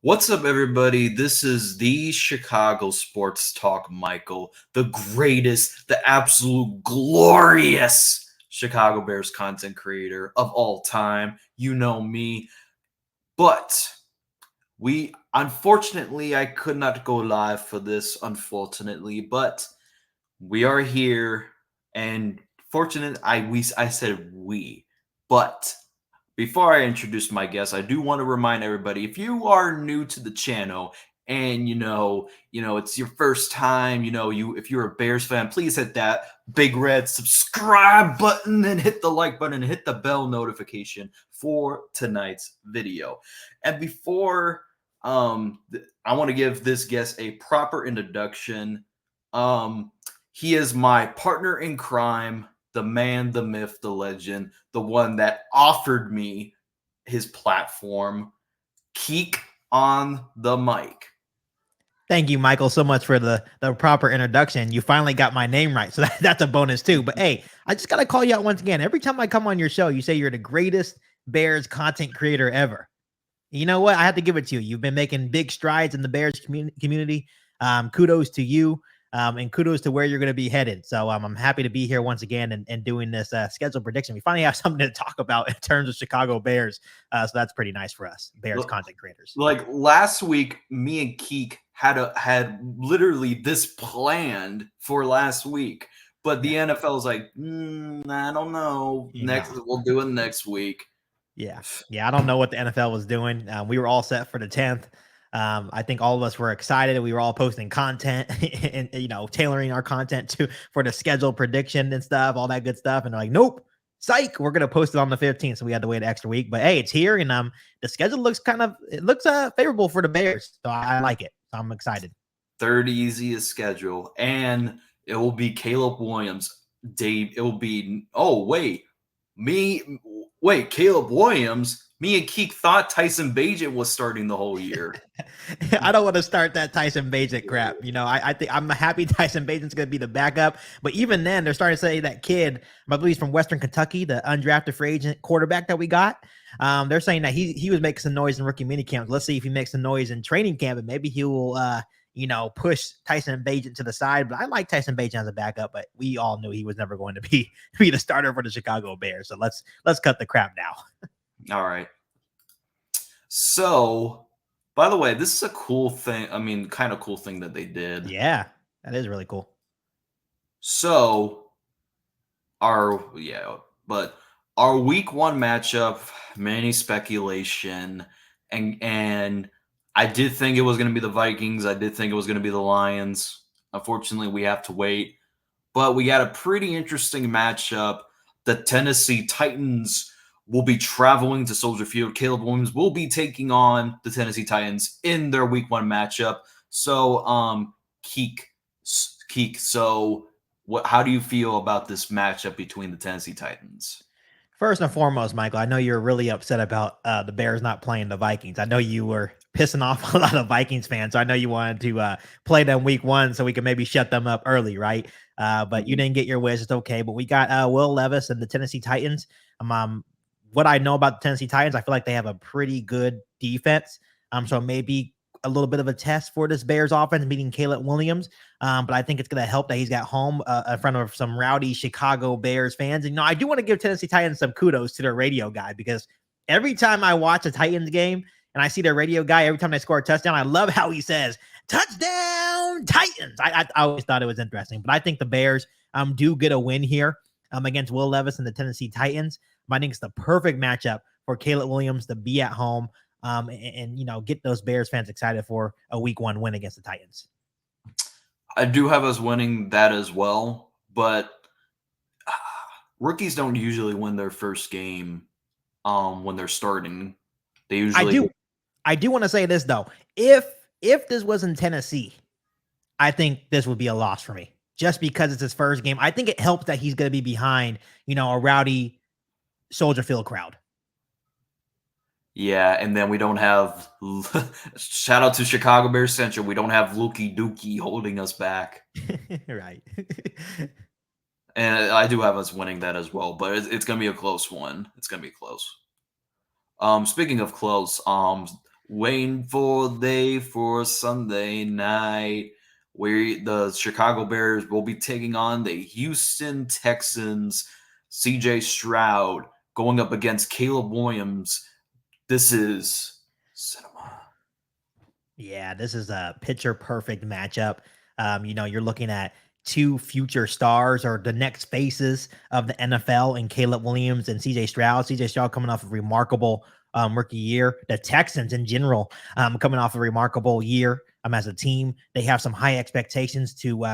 What's up, everybody? This is the Chicago Sports Talk, Michael, the greatest, the absolute glorious Chicago Bears content creator of all time. You know me. But unfortunately, I could not go live for this, unfortunately, but we are here. And I said we, but before I introduce my guest, I do want to remind everybody, if you are new to the channel and it's your first time, if you're a Bears fan, please hit that big red subscribe button and hit the like button and hit the bell notification for tonight's video. And before I want to give this guest a proper introduction. He is my partner in crime, the man, the myth, the legend, the one that offered me his platform, Kieq on the mic. Thank you, Michael, so much for the proper introduction. You finally got my name right, so that's a bonus too. But hey, I just got to call you out once again. Every time I come on your show, you say you're the greatest Bears content creator ever. You know what? I have to give it to you. You've been making big strides in the Bears community. Kudos to you. And kudos to where you're going to be headed. So I'm happy to be here once again and doing this schedule prediction. We finally have something to talk about in terms of Chicago Bears. So that's pretty nice for us, Bears content creators. Like last week, me and Kieq had literally this planned for last week, but the NFL is like, I don't know. We'll do it next week. Yeah. I don't know what the NFL was doing. We were all set for the 10th. I think all of us were excited. We were all posting content and tailoring our content for the schedule prediction and stuff, all that good stuff. And they're like, nope, psych, we're gonna post it on the 15th. So we had to wait an extra week. But hey, it's here, and the schedule looks favorable for the Bears. So I like it. So I'm excited. Third easiest schedule, and it will be Caleb Williams. Dave, it will be. Oh wait, Caleb Williams. Me and Kieq thought Tyson Bagent was starting the whole year. I don't want to start that Tyson Bagent crap. I think I'm happy Tyson Bagent's going to be the backup. But even then, they're starting to say that kid, I believe he's from Western Kentucky, the undrafted free agent quarterback that we got. They're saying that he was making some noise in rookie minicamp. Let's see if he makes some noise in training camp, and maybe he will, push Tyson Bagent to the side. But I like Tyson Bagent as a backup, but we all knew he was never going to be the starter for the Chicago Bears. So let's cut the crap now. All right. So, by the way, this is a cool thing. I mean, kind of cool thing that they did. Yeah, that is really cool. So, our week one matchup, many speculation, and I did think it was going to be the Vikings. I did think it was going to be the Lions. Unfortunately, we have to wait. But we got a pretty interesting matchup. The Tennessee Titans will be traveling to Soldier Field. Caleb Williams will be taking on the Tennessee Titans in their week one matchup. So, Kieq. So, how do you feel about this matchup between the Tennessee Titans? First and foremost, Michael, I know you're really upset about the Bears not playing the Vikings. I know you were pissing off a lot of Vikings fans. So I know you wanted to play them week one so we can maybe shut them up early, right? But you didn't get your wish. It's okay. But we got Will Levis and the Tennessee Titans. What I know about the Tennessee Titans, I feel like they have a pretty good defense. So maybe a little bit of a test for this Bears offense, meeting Caleb Williams. But I think it's going to help that he's got home in front of some rowdy Chicago Bears fans. And I do want to give Tennessee Titans some kudos to their radio guy, because every time I watch a Titans game and I see their radio guy, every time they score a touchdown, I love how he says, "Touchdown Titans." I always thought it was interesting. But I think the Bears do get a win here against Will Levis and the Tennessee Titans. I think it's the perfect matchup for Caleb Williams to be at home and get those Bears fans excited for a week one win against the Titans. I do have us winning that as well, but rookies don't usually win their first game when they're starting. They usually I do want to say this though. If this was in Tennessee, I think this would be a loss for me, just because it's his first game. I think it helps that he's going to be behind, a rowdy Soldier Field crowd. Yeah, and then we don't have shout out to Chicago Bears Central. We don't have Lukey Dookie holding us back. Right. And I do have us winning that as well, but it's going to be a close one. It's going to be close. Speaking of close, Waiting for day for Sunday night. Where the Chicago Bears will be taking on the Houston Texans. CJ Stroud going up against Caleb Williams. This is cinema. Yeah, this is a picture perfect matchup. You're looking at two future stars or the next faces of the NFL and Caleb Williams and CJ Stroud. CJ Stroud coming off a remarkable rookie year. The Texans in general coming off a remarkable year as a team. They have some high expectations to,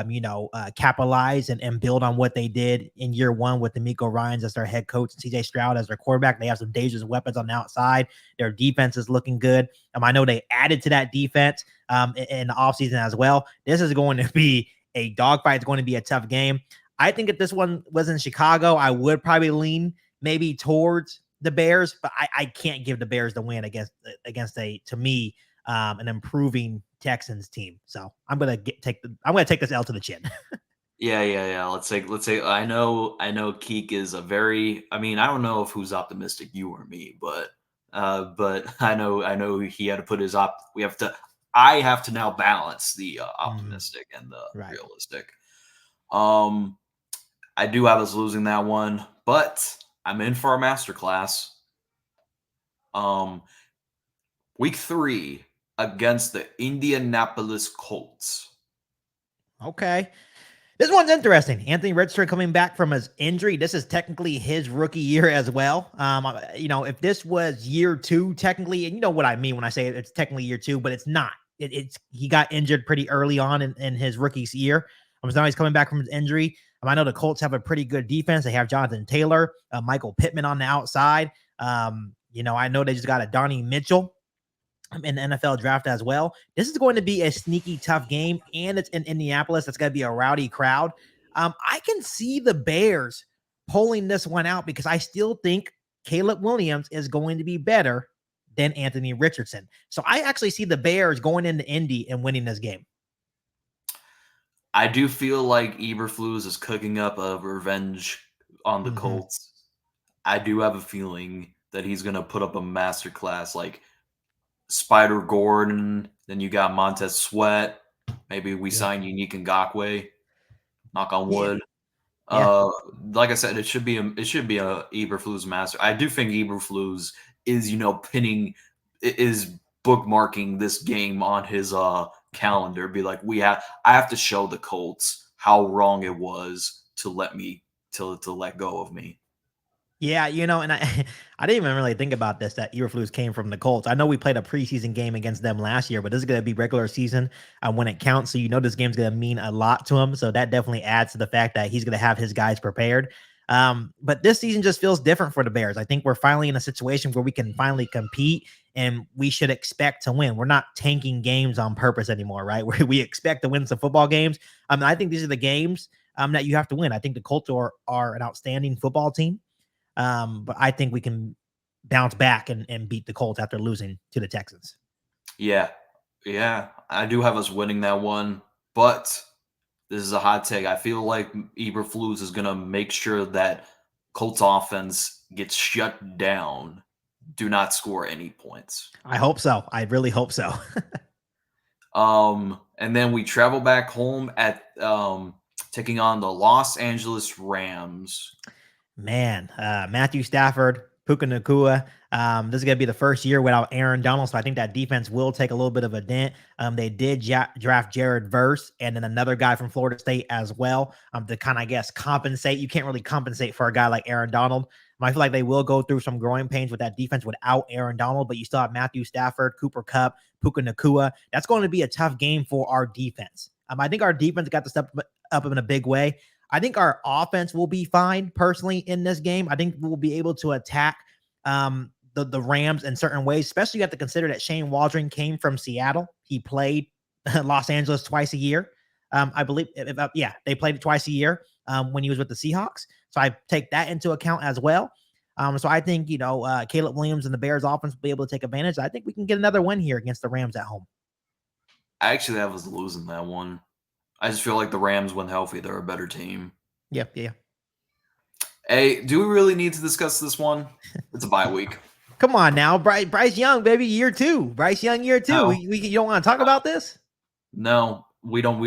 capitalize and build on what they did in year one with D'Amico Ryans as their head coach and CJ Stroud as their quarterback. They have some dangerous weapons on the outside. Their defense is looking good. I know they added to that defense in the offseason as well. This is going to be a dogfight. It's going to be a tough game. I think if this one was in Chicago, I would probably lean maybe towards the Bears, but I can't give the Bears the win against a, to me, an improving Texans team. So I'm gonna take this L to the chin. Yeah. Let's say I know Kieq is a very I don't know if who's optimistic, you or me, but I know he had to put his I have to now balance the Mhm. optimistic and the Right. realistic. Um I do have us losing that one, but I'm in for a masterclass. Um Week 3 against the Indianapolis Colts. Okay. This one's interesting. Anthony Richardson coming back from his injury. This is technically his rookie year as well. If this was year two, technically, and you know what I mean when I say it's technically year two, but it's not. It's he got injured pretty early on in his rookie's year. So now he's coming back from his injury. I know the Colts have a pretty good defense. They have Jonathan Taylor, Michael Pittman on the outside. I know they just got a Donnie Mitchell in the NFL draft as well. This is going to be a sneaky tough game, and it's in Indianapolis. That's going to be a rowdy crowd. I can see the Bears pulling this one out because I still think Caleb Williams is going to be better than Anthony Richardson. So I actually see the Bears going into Indy and winning this game. I do feel like Eberflus is cooking up a revenge on the Mm-hmm. Colts. I do have a feeling that he's gonna put up a masterclass like Spider Gordon. Then you got Montez Sweat. Maybe we Yeah. sign Unique Ngakwe. Knock on Yeah. wood. Yeah. Uh, like I said, it should be a Eberflus master. I do think Eberflus is pinning is bookmarking this game on his calendar. Be like, I have to show the Colts how wrong it was to let go of me. Yeah, and I didn't even really think about this that Eberflus came from the Colts. I know we played a preseason game against them last year, but this is going to be regular season when it counts. So this game's going to mean a lot to him. So that definitely adds to the fact that he's going to have his guys prepared. But this season just feels different for the Bears. I think we're finally in a situation where we can finally compete, and we should expect to win. We're not tanking games on purpose anymore, right? We expect to win some football games. I think these are the games that you have to win. I think the Colts are an outstanding football team. But I think we can bounce back and beat the Colts after losing to the Texans. Yeah, yeah, I do have us winning that one, but this is a hot take. I feel like Eberflus is gonna make sure that Colts offense gets shut down. Do not score any points. I hope so. I really hope so. And then we travel back home at taking on the Los Angeles Rams. Man, Matthew Stafford, Puka Nakua. This is going to be the first year without Aaron Donald, so I think that defense will take a little bit of a dent. They did draft Jared Verse and then another guy from Florida State as well to kind of, I guess, compensate. You can't really compensate for a guy like Aaron Donald. I feel like they will go through some growing pains with that defense without Aaron Donald, but you still have Matthew Stafford, Cooper Kupp, Puka Nakua. That's going to be a tough game for our defense. I think our defense got to step up in a big way. I think our offense will be fine personally in this game. I think we'll be able to attack the Rams in certain ways, especially you have to consider that Shane Waldron came from Seattle. He played Los Angeles twice a year. I believe, they played it twice a year when he was with the Seahawks. So I take that into account as well. So I think, Caleb Williams and the Bears offense will be able to take advantage. I think we can get another win here against the Rams at home. I actually have us losing that one. I just feel like the Rams, when healthy, they're a better team. Yeah, yeah. Hey, do we really need to discuss this one? It's a bye week. Come on now, Bryce Young, baby, year two. Bryce Young, year two. No, You don't want to talk about this? no, we don't.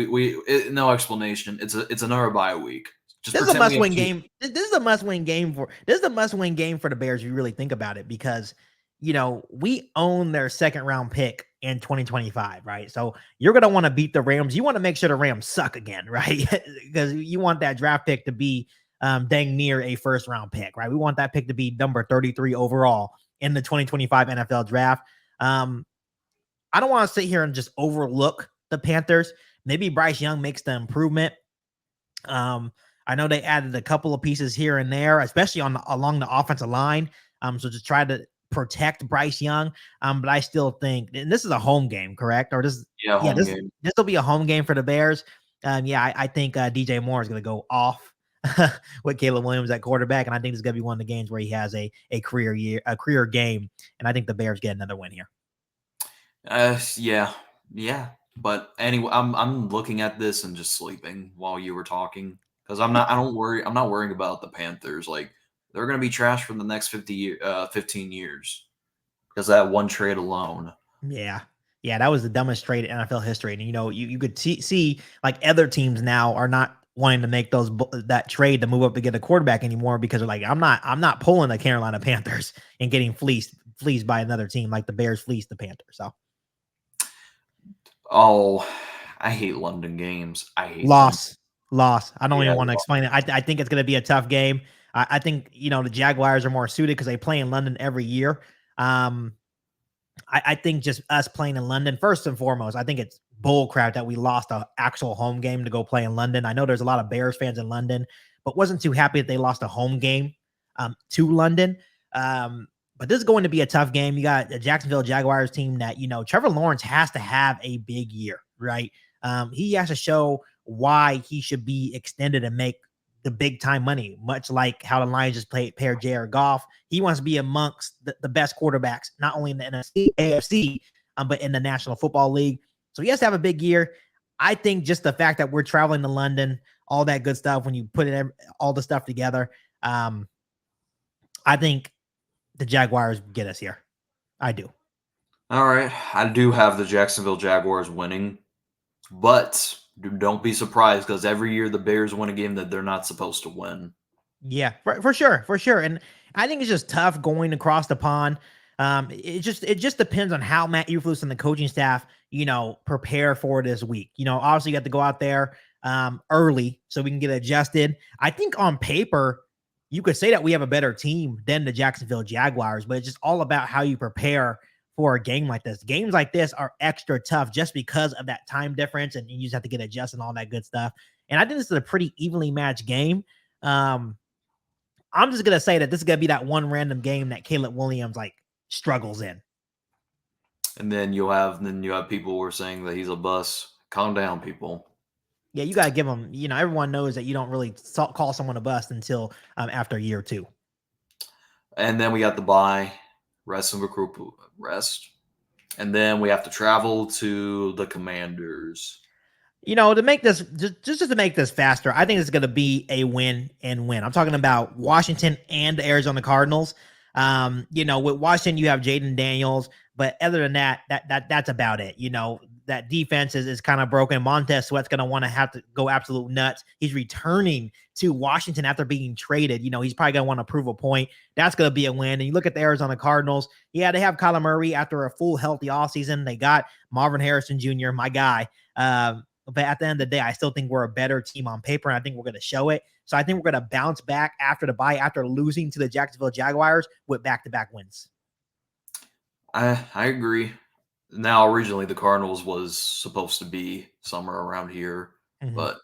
No explanation. It's another bye week. Just This is a pretend we have must-win two. game. This is a must-win game for this is a must-win game for the Bears. If you really think about it, because we own their second round pick in 2025, right? So you're gonna want to beat the Rams. You want to make sure the Rams suck again, right? Because you want that draft pick to be dang near a first round pick, right? We want that pick to be number 33 overall in the 2025 NFL draft. Um, I don't want to sit here and just overlook the Panthers. Maybe Bryce Young makes the improvement. Um, I know they added a couple of pieces here and there, especially along the offensive line. So to try to protect Bryce Young. But I still think, and this is a home game, correct? Or this, Yeah, yeah, home this game. this will be a home game for the Bears. I think DJ Moore is going to go off with Caleb Williams at quarterback, and I think this is going to be one of the games where he has a career game, and I think the Bears get another win here. Yeah, yeah. But anyway, I'm looking at this and just sleeping while you were talking because I'm not. I don't worry. I'm not worrying about the Panthers. Like they're going to be trash for the next 15 years because of that one trade alone. Yeah. Yeah, that was the dumbest trade in NFL history. And you could see like other teams now are not wanting to make that trade to move up to get a quarterback anymore because they're like, I'm not pulling the Carolina Panthers and getting fleeced by another team like the Bears fleeced the Panthers. So Oh, I hate London games. I hate them. loss, loss. I don't Yeah, even want to explain it. I think it's going to be a tough game. I think the Jaguars are more suited because they play in London every year. Um, I think just us playing in London, first and foremost, I think it's bullcrap that we lost an actual home game to go play in London. I know there's a lot of Bears fans in London, but wasn't too happy that they lost a home game to London. Um, but this is going to be a tough game. You got a Jacksonville Jaguars team that, Trevor Lawrence has to have a big year, right? He has to show why he should be extended and make the big time money, much like how the Lions just paired Jared Goff. He wants to be amongst the best quarterbacks, not only in the NFC, AFC, but in the National Football League. So he has to have a big year. I think just the fact that we're traveling to London, all that good stuff, when you put all the stuff together, I think the Jaguars get us here. I do. All right, I do have the Jacksonville Jaguars winning, but don't be surprised because every year the Bears win a game that they're not supposed to win. Yeah, for sure, for sure. And I think it's just tough going across the pond. It just depends on how Matt Eberflus and the coaching staff, prepare for this week. Obviously you got to go out there early so we can get adjusted. I think on paper, you could say that we have a better team than the Jacksonville Jaguars, but it's just all about how you prepare for a game like this. Games like this are extra tough just because of that time difference, and you just have to get adjusted and all that good stuff. And I think this is a pretty evenly matched game. Um, I'm just gonna say that this is gonna be that one random game that Caleb Williams like struggles in. And then you have people who are saying that he's a bust. Calm down, people. Yeah, you gotta give him. Everyone knows that you don't really call someone a bust until after year two. And then we got the bye, rest and recruit rest, and then we have to travel to the Commanders. To make this just to make this faster, I think it's going to be a win and win. I'm talking about Washington and the Arizona Cardinals. With Washington, you have Jaden Daniels, but other than that's about it. That defense is kind of broken. Montez Sweat's going to want to have to go absolute nuts. He's returning to Washington after being traded. He's probably going to want to prove a point. That's going to be a win. And you look at the Arizona Cardinals. Yeah, they have Kyler Murray after a full healthy offseason. They got Marvin Harrison Jr., my guy. But at the end of the day, I still think we're a better team on paper, and I think we're going to show it. So I think we're going to bounce back after the bye, after losing to the Jacksonville Jaguars with back-to-back wins. I agree. Now, originally the Cardinals was supposed to be somewhere around here, but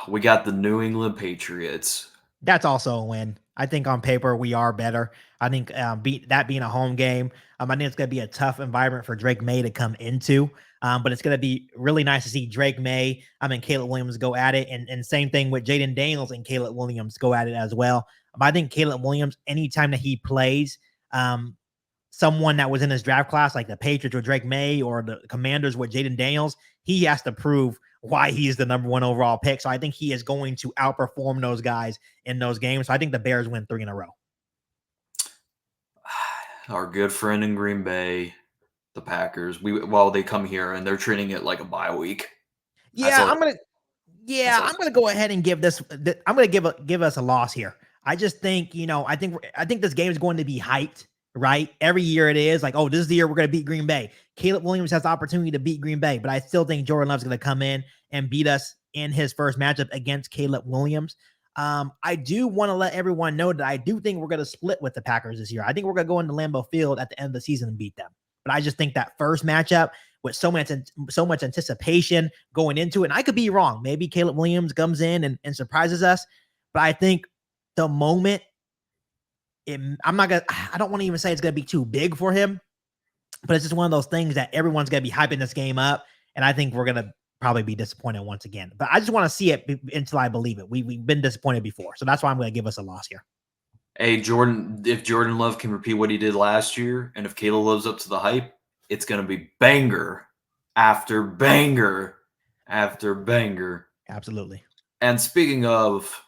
we got the New England Patriots. That's also a win. I think on paper we are better. I think being a home game, I think it's going to be a tough environment for Drake May to come into. But it's going to be really nice to see Drake May, Caleb Williams go at it. And same thing with Jaden Daniels and Caleb Williams go at it as well. But I think Caleb Williams, anytime that he plays someone that was in his draft class, like the Patriots with Drake May or the Commanders with Jaden Daniels, he has to prove why he is the number one overall pick. So I think he is going to outperform those guys in those games. So I think the Bears win 3 in a row. our good friend in Green Bay, the Packers. They come here and they're treating it like a bye week. That's Yeah, all. That's all. I'm gonna go ahead and give this. I'm gonna give us a loss here. I just think I think this game is going to be hyped, right? Every year it is like, oh, this is the year we're gonna beat Green Bay. Caleb Williams has the opportunity to beat Green Bay, but I still think Jordan Love's gonna come in and beat us in his first matchup against Caleb Williams. I do want to let everyone know that I do think we're gonna split with the Packers this year. I think we're gonna go into Lambeau Field at the end of the season and beat them. But I just think that first matchup with so much anticipation going into it. And I could be wrong. Maybe Caleb Williams comes in and surprises us. But I think the moment I don't want to even say it's gonna be too big for him, but it's just one of those things that everyone's gonna be hyping this game up. And I think we're gonna probably be disappointed once again. But I just want to see it until I believe it. We've been disappointed before. So that's why I'm gonna give us a loss here. Hey, Jordan, if Jordan Love can repeat what he did last year, and if Caleb lives up to the hype, it's going to be banger after banger after banger. Absolutely. And speaking of,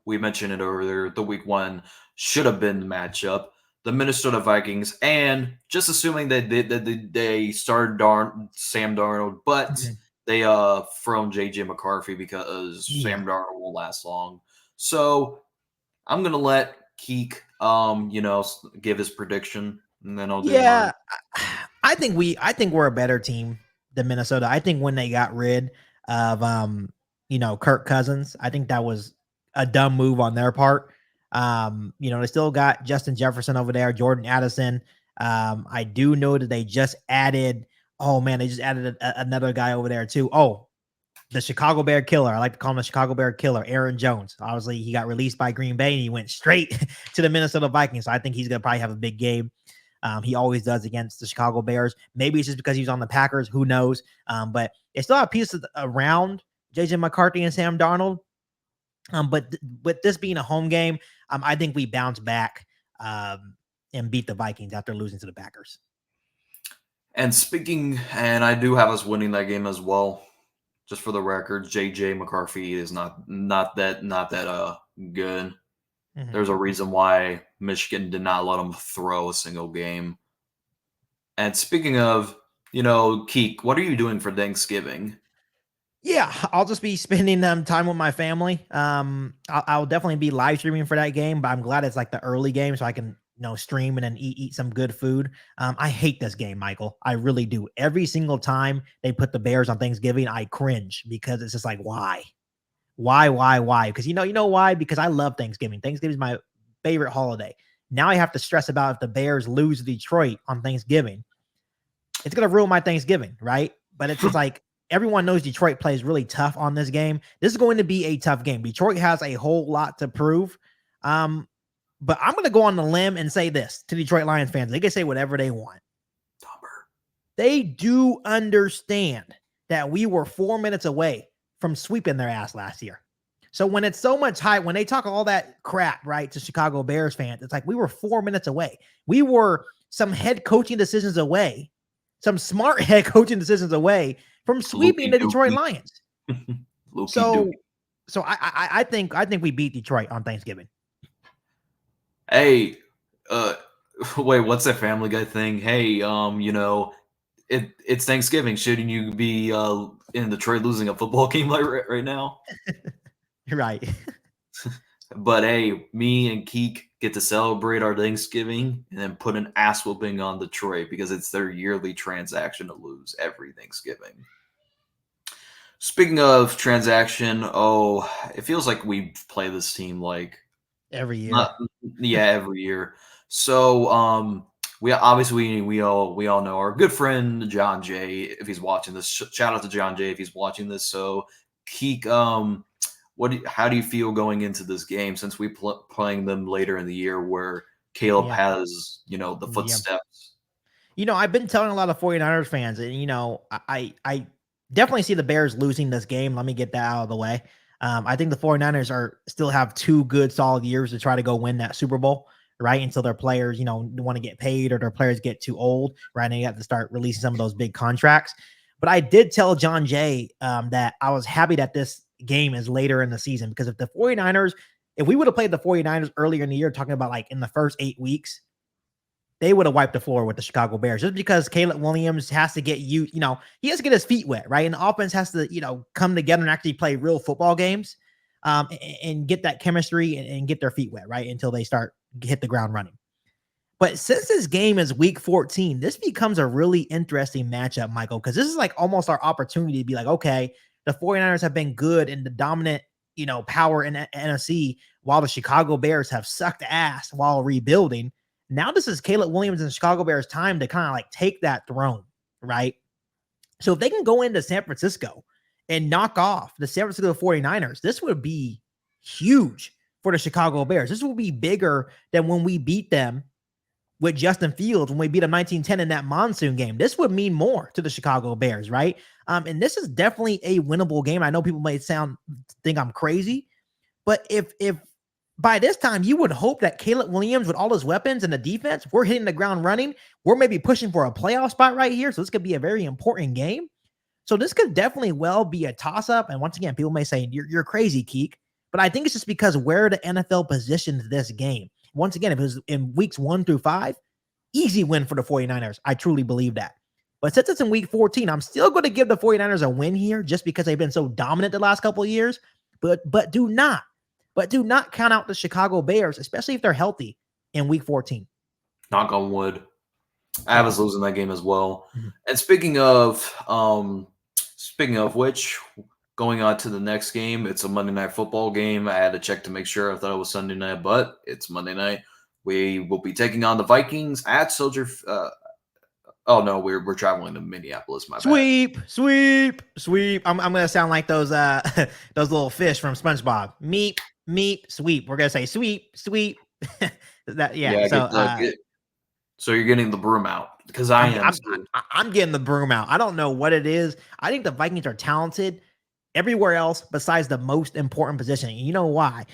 we mentioned it earlier, the week one should have been the matchup. The Minnesota Vikings, and just assuming they started Sam Darnold, but Mhm. they thrown JJ McCarthy because Yeah. Sam Darnold won't last long. So I'm gonna let Kieq, give his prediction, and then I'll do mine. Yeah, I think we're a better team than Minnesota. I think when they got rid of Kirk Cousins, I think that was a dumb move on their part. They still got Justin Jefferson over there, Jordan Addison. I do know that they just added. Oh man, they just added another guy over there too. Oh, the Chicago Bear killer. I like to call him the Chicago Bear killer, Aaron Jones. Obviously, he got released by Green Bay and he went straight to the Minnesota Vikings. So I think he's going to probably have a big game. He always does against the Chicago Bears. Maybe it's just because he's on the Packers. Who knows? But they still have pieces around JJ McCarthy and Sam Darnold. But with this being a home game, I think we bounce back and beat the Vikings after losing to the Packers. And I do have us winning that game as well. Just for the record, JJ McCarthy is not that good. Mhm. There's a reason why Michigan did not let him throw a single game. And speaking of, Keek, what are you doing for Thanksgiving? Yeah, I'll just be spending time with my family. I'll definitely be live streaming for that game, but I'm glad it's like the early game so I can stream and then eat some good food. I hate this game, Michael. I really do. Every single time they put the Bears on Thanksgiving, I cringe because it's just like why? Because you know why? Because I love Thanksgiving. Thanksgiving is my favorite holiday. Now I have to stress about if the Bears lose Detroit on Thanksgiving, it's gonna ruin my Thanksgiving, right? But it's just like everyone knows Detroit plays really tough on this game. This is going to be a tough game. Detroit has a whole lot to prove. Um, but I'm gonna go on the limb and say this to Detroit Lions fans. They can say whatever they want. Dumber. They do understand that we were 4 minutes away from sweeping their ass last year. So when it's so much hype, when they talk all that crap, right, to Chicago Bears fans, it's like we were 4 minutes away. We were some head coaching decisions away, some smart head coaching decisions away from sweeping Lukey the Detroit dookie. Lions. Lukey So dookie. I think we beat Detroit on Thanksgiving. Hey, uh, wait, what's that Family Guy thing? Hey, it's Thanksgiving. Shouldn't you be in Detroit losing a football game like right now? Right. But hey, me and Keek get to celebrate our Thanksgiving and then put an ass whooping on Detroit because it's their yearly transaction to lose every Thanksgiving. Speaking of transaction, it feels like we play this team like Every year. not yeah every year. So we obviously we all know our good friend John Jay if he's watching this. Shout out to John Jay if he's watching this. So Keek, how do you feel going into this game since we playing them later in the year where Caleb Yeah. has the Yeah. footsteps? I've been telling a lot of 49ers fans, and I definitely see the Bears losing this game. Let me get that out of the way. I think the 49ers are still have 2 good solid years to try to go win that Super Bowl, right? Until their players, want to get paid or their players get too old, right? And you have to start releasing some of those big contracts. But I did tell John Jay that I was happy that this game is later in the season because if we would have played the 49ers earlier in the year, talking about like in the first 8 weeks, they would have wiped the floor with the Chicago Bears just because Caleb Williams has to get he has to get his feet wet, right? And the offense has to, come together and actually play real football games, and get that chemistry and get their feet wet, right? Until they start hit the ground running. But since this game is week 14, this becomes a really interesting matchup, Michael, because this is like almost our opportunity to be like, okay, the 49ers have been good in the dominant, power in the NFC, while the Chicago Bears have sucked ass while rebuilding. Now this is Caleb Williams and Chicago Bears time to kind of like take that throne, right? So if they can go into San Francisco and knock off the San Francisco 49ers, this would be huge for the Chicago Bears. This will be bigger than when we beat them with Justin Fields when we beat them 19-10 in that monsoon game. This would mean more to the Chicago Bears, right? And this is definitely a winnable game. I know people may think I'm crazy, but if by this time you would hope that Caleb Williams with all his weapons and the defense, we're hitting the ground running. We're maybe pushing for a playoff spot right here. So this could be a very important game. So this could definitely well be a toss-up. And once again, people may say, you're crazy, Kieq. But I think it's just because where the NFL positions this game. Once again, if it was in weeks 1 through 5, easy win for the 49ers. I truly believe that. But since it's in week 14, I'm still going to give the 49ers a win here just because they've been so dominant the last couple of years. But do not count out the Chicago Bears, especially if they're healthy in week 14. Knock on wood. I was losing that game as well. Mm-hmm. And speaking of which, going on to the next game, it's a Monday Night Football game. I had to check to make sure. I thought it was Sunday night, but it's Monday night. We will be taking on the Vikings at Soldier. Oh no, we're traveling to Minneapolis. My bad. Sweep. I'm gonna sound like those those little fish from SpongeBob. Meep, sweep. We're gonna say sweep. So you're getting the broom out because I'm getting the broom out. I don't know what it is. I think the Vikings are talented everywhere else besides the most important position. And you know why?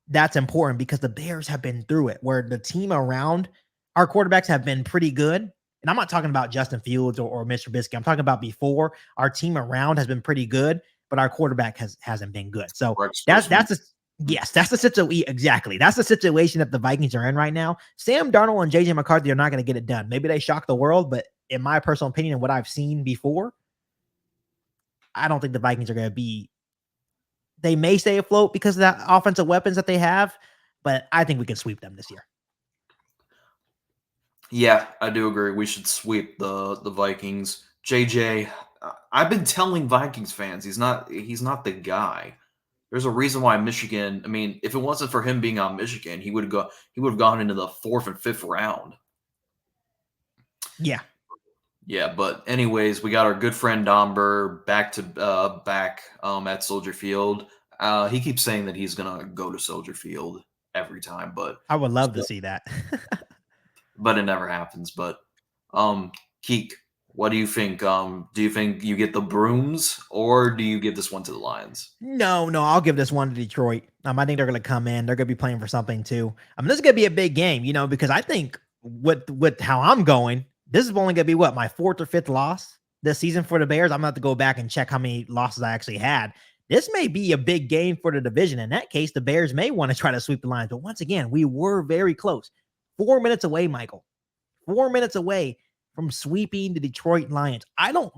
That's important because the Bears have been through it, where the team around our quarterbacks have been pretty good. And I'm not talking about Justin Fields or Mr. Trubisky. I'm talking about before. Our team around has been pretty good, but our quarterback hasn't been good. So that's the situation. Exactly. That's the situation that the Vikings are in right now. Sam Darnold and JJ McCarthy are not going to get it done. Maybe they shock the world, but in my personal opinion and what I've seen before, I don't think the Vikings are going to be. They may stay afloat because of that offensive weapons that they have, but I think we can sweep them this year. Yeah, I do agree. We should sweep the Vikings. JJ, I've been telling Vikings fans he's not the guy. There's a reason why Michigan. I mean, if it wasn't for him being on Michigan, he would have gone into the 4th and 5th round. Yeah. Yeah, but anyways, we got our good friend Domber back at Soldier Field. He keeps saying that he's gonna go to Soldier Field every time, but I would love to see that. But it never happens. But Kieq, what do you think? Do you think you get the brooms or do you give this one to the Lions? No, I'll give this one to Detroit. I think they're going to come in. They're going to be playing for something too. This is going to be a big game, because I think with how I'm going, this is only going to be my 4th or 5th loss this season for the Bears. I'm going to have to go back and check how many losses I actually had. This may be a big game for the division. In that case, the Bears may want to try to sweep the Lions. But once again, we were very close. 4 minutes away, Michael. 4 minutes away from sweeping the Detroit Lions. I'm not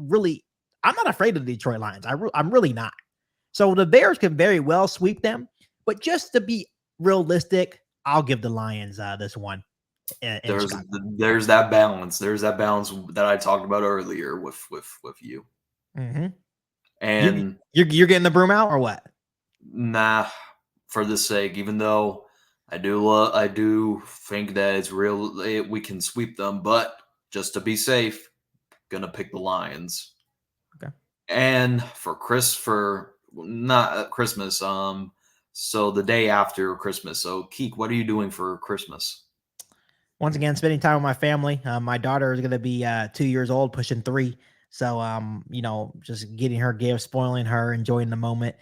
afraid of the Detroit Lions. I'm really not. So the Bears can very well sweep them, but just to be realistic, I'll give the Lions this one. There's that balance. There's that balance that I talked about earlier with you. Mm-hmm. And you're getting the broom out or what? Nah, for the sake, even though I do think that it's real, we can sweep them, but just to be safe, gonna pick the Lions. Okay. And not Christmas, so the day after Christmas. So Kieq, what are you doing for Christmas? Once again, spending time with my family. My daughter is gonna be 2 years old, pushing 3. So just getting her gifts, spoiling her, enjoying the moment.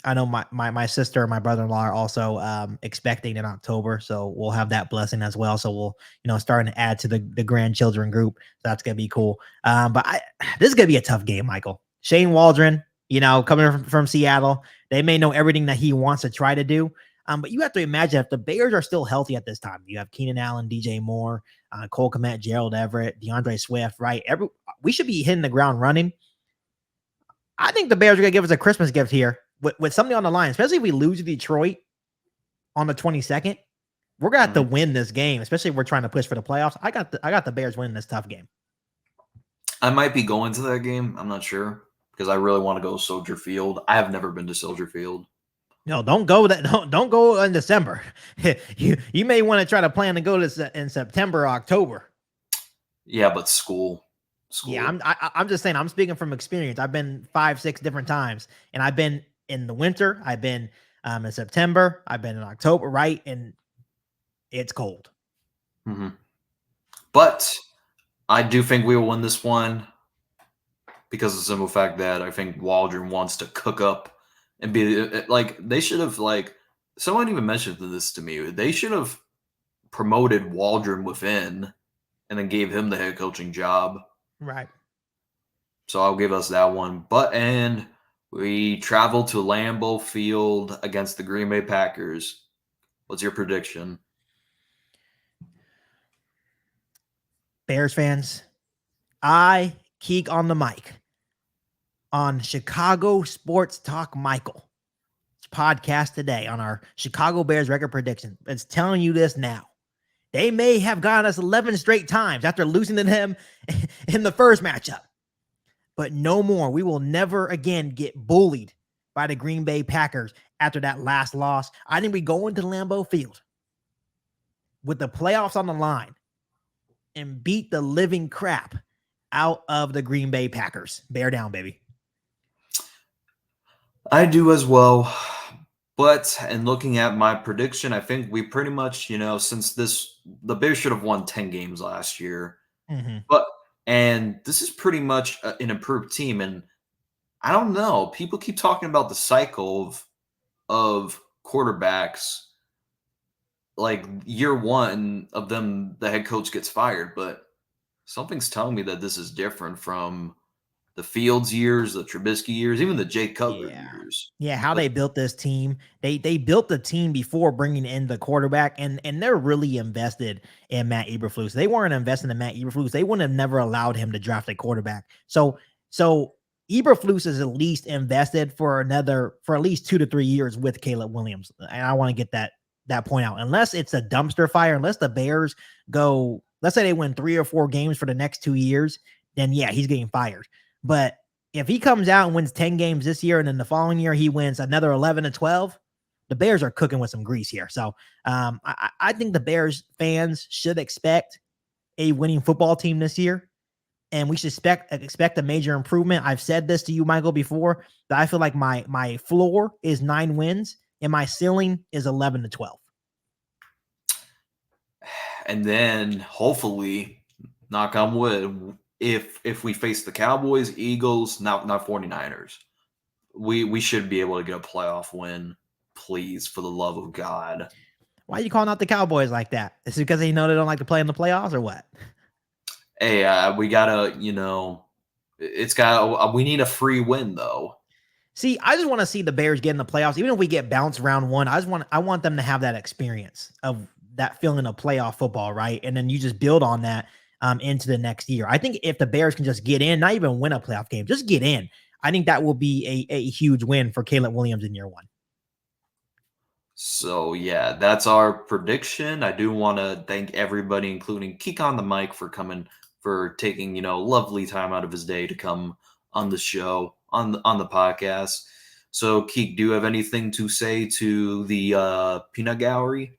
I know my sister and my brother-in-law are also expecting in October, so we'll have that blessing as well. So we'll starting to add to the grandchildren group. So that's gonna be cool. But this is gonna be a tough game, Michael. Shane Waldron, coming from Seattle, they may know everything that he wants to try to do. But you have to imagine if the Bears are still healthy at this time, you have Keenan Allen, DJ Moore, Cole Kmet, Gerald Everett, DeAndre Swift, right? We should be hitting the ground running. I think the Bears are going to give us a Christmas gift here with something on the line, especially if we lose to Detroit on the 22nd. We're going to have to win this game, especially if we're trying to push for the playoffs. I got the Bears winning this tough game. I might be going to that game. I'm not sure because I really want to go to Soldier Field. I have never been to Soldier Field. No, don't go don't go in December. you may want to try to plan to go to in September or October. Yeah, but school. Yeah, I'm just saying. I'm speaking from experience. I've been 5-6 different times, and I've been in the winter. I've been in September. I've been in October, right? And it's cold. Mm-hmm. But I do think we will win this one because of the simple fact that I think Waldron wants to cook up and be like they should have like someone even mentioned this to me. They should have promoted Waldron within and then gave him the head coaching job. Right. So I'll give us that one. And we travel to Lambeau Field against the Green Bay Packers. What's your prediction? Bears fans, Kieq on the mic on Chicago Sports Talk Michael podcast today on our Chicago Bears record prediction. It's telling you this now. They may have gotten us 11 straight times after losing to them in the first matchup. But no more. We will never again get bullied by the Green Bay Packers after that last loss. I think we go into Lambeau Field with the playoffs on the line and beat the living crap out of the Green Bay Packers. Bear down, baby. I do as well. But in looking at my prediction, I think we pretty much, since the Bears should have won 10 games last year. Mm-hmm. And this is pretty much an improved team. And I don't know. People keep talking about the cycle of quarterbacks. Like year one of them, the head coach gets fired. But something's telling me that this is different from the Fields years, the Trubisky years, even the Jay Cutler years. Yeah, how they built this team. They built the team before bringing in the quarterback, and they're really invested in Matt Eberflus. They weren't investing in Matt Eberflus. They wouldn't have never allowed him to draft a quarterback. So Eberflus is at least invested for at least 2 to 3 years with Caleb Williams. And I want to get that point out. Unless it's a dumpster fire, unless the Bears go, let's say they win 3 or 4 games for the next 2 years, then yeah, he's getting fired. But if he comes out and wins 10 games this year, and then the following year he wins another 11 and 12, the Bears are cooking with some grease here. So I think the Bears fans should expect a winning football team this year, and we should expect a major improvement. I've said this to you, Michael, before, that I feel like my floor is 9 wins and my ceiling is 11 to 12. And then hopefully, knock on wood, if we face the Cowboys, Eagles, not 49ers, we should be able to get a playoff win. Please, for the love of God. Why are you calling out the Cowboys like that? Is it because they know they don't like to play in the playoffs or what? Hey, we gotta, we need a free win though. See, I just want to see the Bears get in the playoffs. Even if we get bounced round one, I want them to have that experience of that feeling of playoff football, right? And then you just build on that into the next year. I think if the Bears can just get in, not even win a playoff game, just get in, I think that will be a huge win for Caleb Williams in year one. So, yeah, that's our prediction. I do want to thank everybody, including Kieq on the mic, for taking, lovely time out of his day to come on the show, on the podcast. So, Kieq, do you have anything to say to the peanut gallery?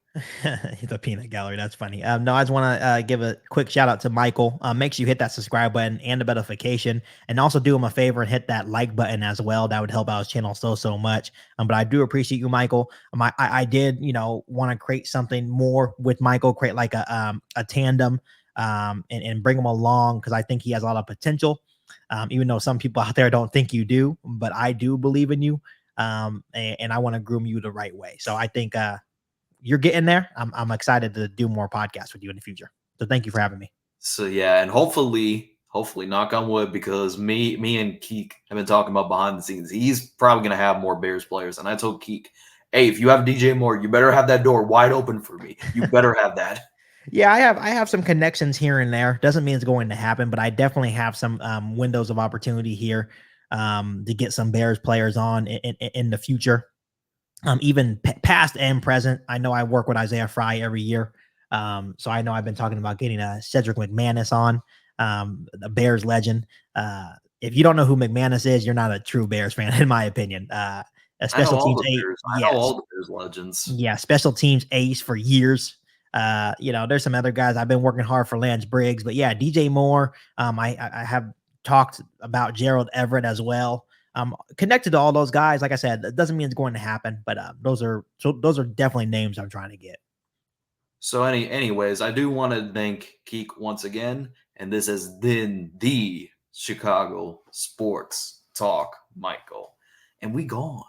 The peanut gallery. That's funny. No, I just want to give a quick shout out to Michael. Make sure you hit that subscribe button and the notification, and also do him a favor and hit that like button as well. That would help out his channel so much. But I do appreciate you, Michael. I did, want to create something more with Michael, create like a tandem, and bring him along, because I think he has a lot of potential. Even though some people out there don't think you do, but I do believe in you. And I want to groom you the right way. So I think, you're getting there. I'm excited to do more podcasts with you in the future. So thank you for having me. So yeah, and hopefully knock on wood, because me and Kieq have been talking about behind the scenes. He's probably going to have more Bears players. And I told Kieq, Hey, if you have DJ Moore, you better have that door wide open for me. You better have that. Yeah, I have some connections here and there. Doesn't mean it's going to happen, but I definitely have some windows of opportunity here to get some Bears players on in the future. Even past and present. I know I work with Isaiah Fry every year. So I know I've been talking about getting Cedric McManus on, the Bears legend. If you don't know who McManus is, you're not a true Bears fan, in my opinion. A I know special all teams the eight, Bears. I know yes, all the Bears legends. yeah, special teams ace for years. There's some other guys I've been working hard for Lance Briggs, but yeah, DJ Moore. I have talked about Gerald Everett as well. Connected to all those guys. Like I said, that doesn't mean it's going to happen, but those are definitely names I'm trying to get. So anyways, I do want to thank Kieq once again, and this has been the Chicago Sports Talk, Michael. And we gone.